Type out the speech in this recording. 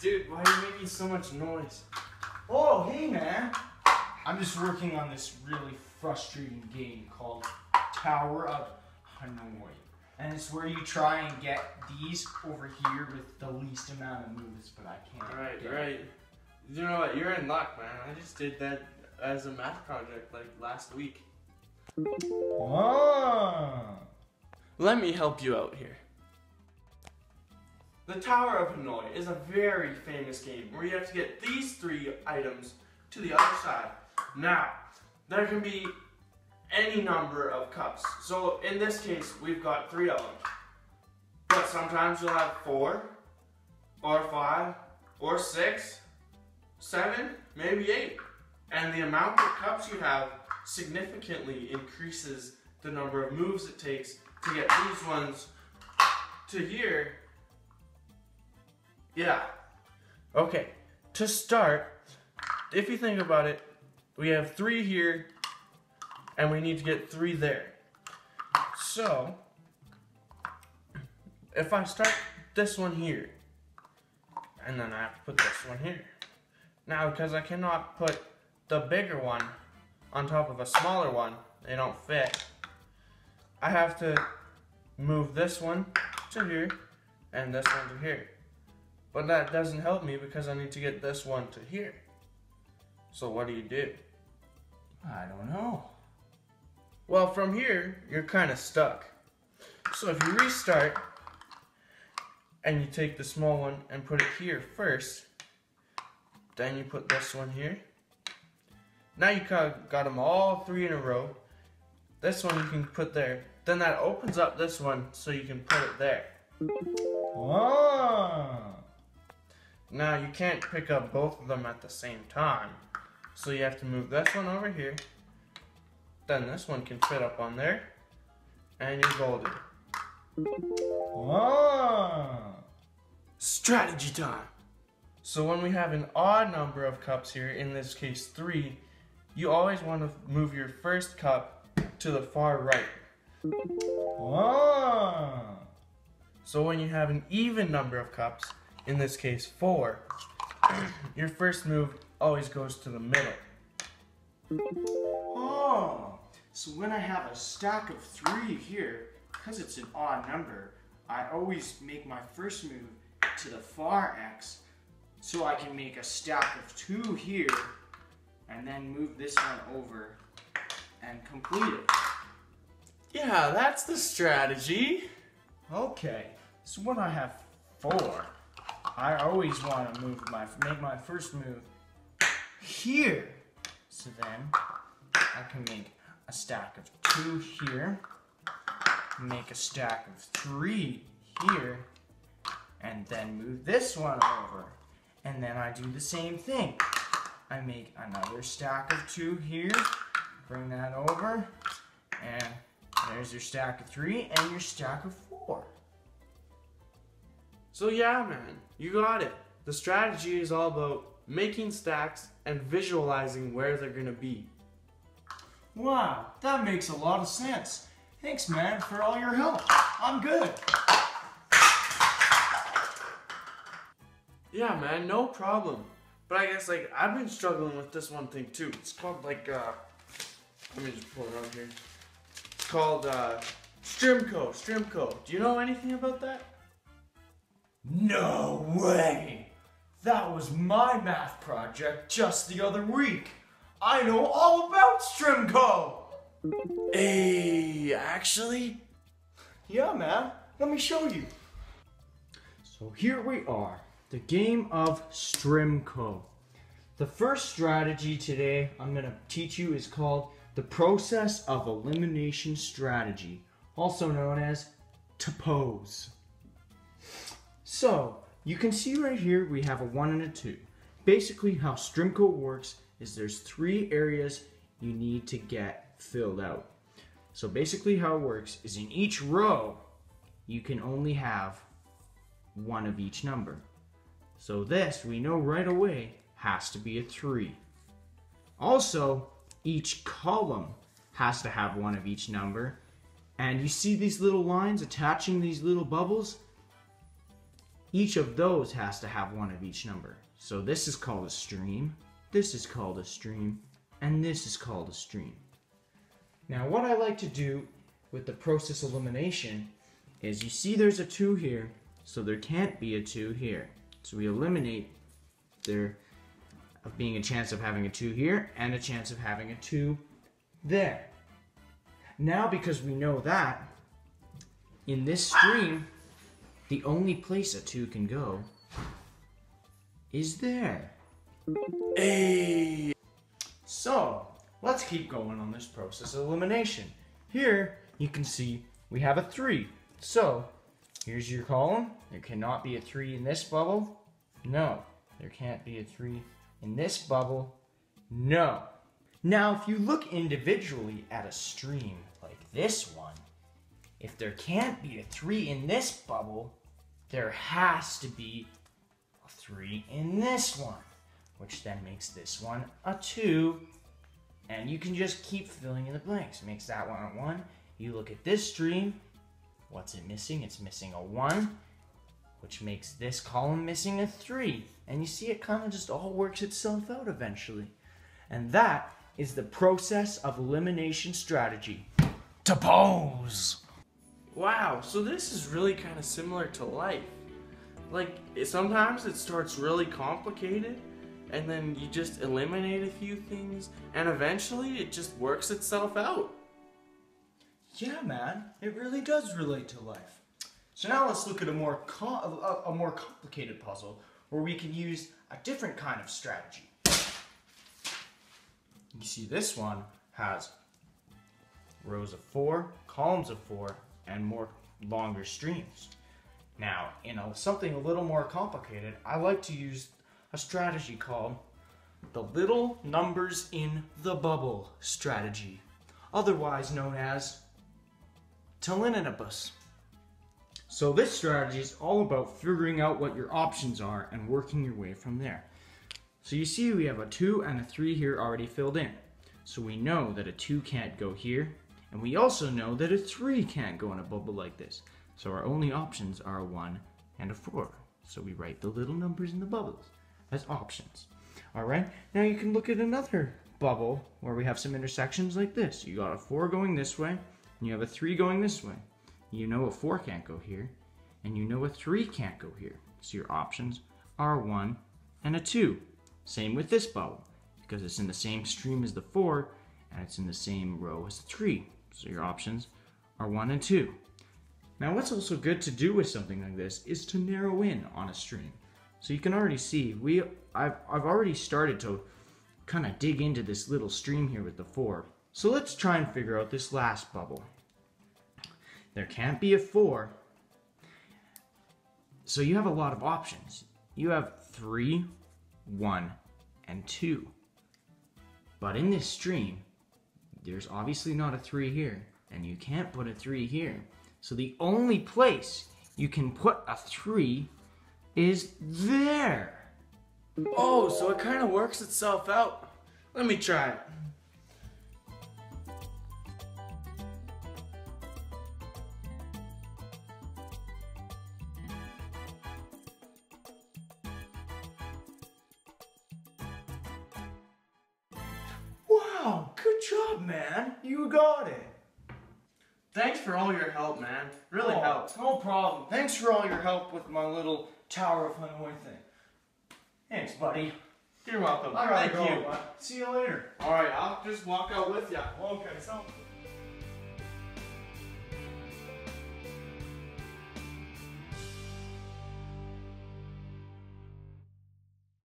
Dude, why are you making so much noise? Oh, hey man. I'm just working on this really frustrating game called Tower of Hanoi. And it's where you try and get these over here with the least amount of moves, but I can't. Right. You know what? You're in luck, man. I just did that as a math project like last week. Oh. Let me help you out here. The Tower of Hanoi is a very famous game where you have to get these 3 items to the other side. Now, there can be any number of cups. So in this case, we've got 3 of them. But sometimes you'll have 4, or 5, or 6, 7, maybe 8. And the amount of cups you have significantly increases the number of moves it takes to get these ones to here. Yeah. Okay, to start, if you think about it, we have 3 here, and we need to get 3 there. So, if I start this one here, and then I have to put this one here. Now, because I cannot put the bigger one on top of a smaller one, they don't fit, I have to move this one to here, and this one to here. But that doesn't help me because I need to get this one to here. So what do? I don't know. Well, from here, you're kind of stuck. So if you restart, and you take the small one and put it here first, then you put this one here. Now you got them all 3 in a row. This one you can put there. Then that opens up this one so you can put it there. Oh. Now you can't pick up both of them at the same time. So you have to move this one over here. Then this one can fit up on there. And you're golden. Oh. Strategy time! So when we have an odd number of cups here, in this case 3, you always want to move your first cup to the far right. Oh. So when you have an even number of cups, in this case 4, your first move always goes to the middle. Oh. So when I have a stack of 3 here, because it's an odd number, I always make my first move to the far X, so I can make a stack of 2 here, and then move this one over and complete it. Yeah, that's the strategy. Okay, so when I have 4, I always want to make my first move here. So then I can make a stack of 2 here, make a stack of 3 here, and then move this one over. And then I do the same thing. I make another stack of 2 here, bring that over, and there's your stack of 3 and your stack of 4. So yeah, man, you got it. The strategy is all about making stacks and visualizing where they're gonna be. Wow, that makes a lot of sense. Thanks, man, for all your help. I'm good. Yeah, man, no problem. But I guess, I've been struggling with this one thing too. It's called, let me just pull it out here. It's called, Strimko. Do you know anything about that? No way! That was my math project just the other week. I know all about Strimko! Hey, actually? Yeah, man. Let me show you. So here we are. The game of Strimko. The first strategy today I'm going to teach you is called the process of elimination strategy, also known as to pose. So, you can see right here we have a 1 and a 2. Basically how Strimko works is there's 3 areas you need to get filled out. So basically how it works is in each row you can only have 1 of each number. So this, we know right away, has to be a 3. Also, each column has to have 1 of each number. And you see these little lines attaching these little bubbles? each of those has to have one of each number. So this is called a stream, this is called a stream, and this is called a stream. Now what I like to do with the process elimination is, you see there's a 2 here, so there can't be a 2 here. So we eliminate there of being a chance of having a 2 here and a chance of having a 2 there. Now because we know that, in this stream, the only place a 2 can go is there. Hey. So, let's keep going on this process of elimination. Here, you can see we have a 3. So, here's your column. There cannot be a 3 in this bubble. No. There can't be a 3 in this bubble. No. Now, if you look individually at a stream like this one, if there can't be a 3 in this bubble, there has to be a 3 in this one, which then makes this one a 2, and you can just keep filling in the blanks. It makes that one a 1. You look at this stream, what's it missing? It's missing a 1, which makes this column missing a 3. And you see it kind of just all works itself out eventually. And that is the process of elimination strategy. To pose! Wow, so this is really kind of similar to life. Like, sometimes it starts really complicated, and then you just eliminate a few things, and eventually it just works itself out. Yeah, man, it really does relate to life. So now let's look at a more complicated puzzle where we can use a different kind of strategy. You see this one has rows of 4, columns of 4, and more longer streams. Now, in something a little more complicated, I like to use a strategy called the little numbers in the bubble strategy, otherwise known as Telinibus. So this strategy is all about figuring out what your options are and working your way from there. So you see we have a 2 and a 3 here already filled in. So we know that a 2 can't go here, and we also know that a 3 can't go in a bubble like this. So our only options are a 1 and a 4. So we write the little numbers in the bubbles as options. Alright, now you can look at another bubble where we have some intersections like this. You got a 4 going this way, and you have a 3 going this way. You know a 4 can't go here, and you know a 3 can't go here. So your options are a 1 and a 2. Same with this bubble, because it's in the same stream as the 4, and it's in the same row as the 3. So your options are 1 and 2. Now what's also good to do with something like this is to narrow in on a stream. So you can already see, I've already started to kind of dig into this little stream here with the 4. So let's try and figure out this last bubble. There can't be a 4. So you have a lot of options. You have 3, 1, and 2. But in this stream, there's obviously not a 3 here, and you can't put a 3 here. So the only place you can put a 3 is there. Oh, so it kind of works itself out. Let me try it. Wow, good job, man. You got it. Thanks for all your help, man. Really helped. No problem. Thanks for all your help with my little Tower of Hanoi thing. Thanks, buddy. You're welcome. I gotta Thank go, you. bud. See you later. All right, I'll just walk out with you. Okay, sounds good.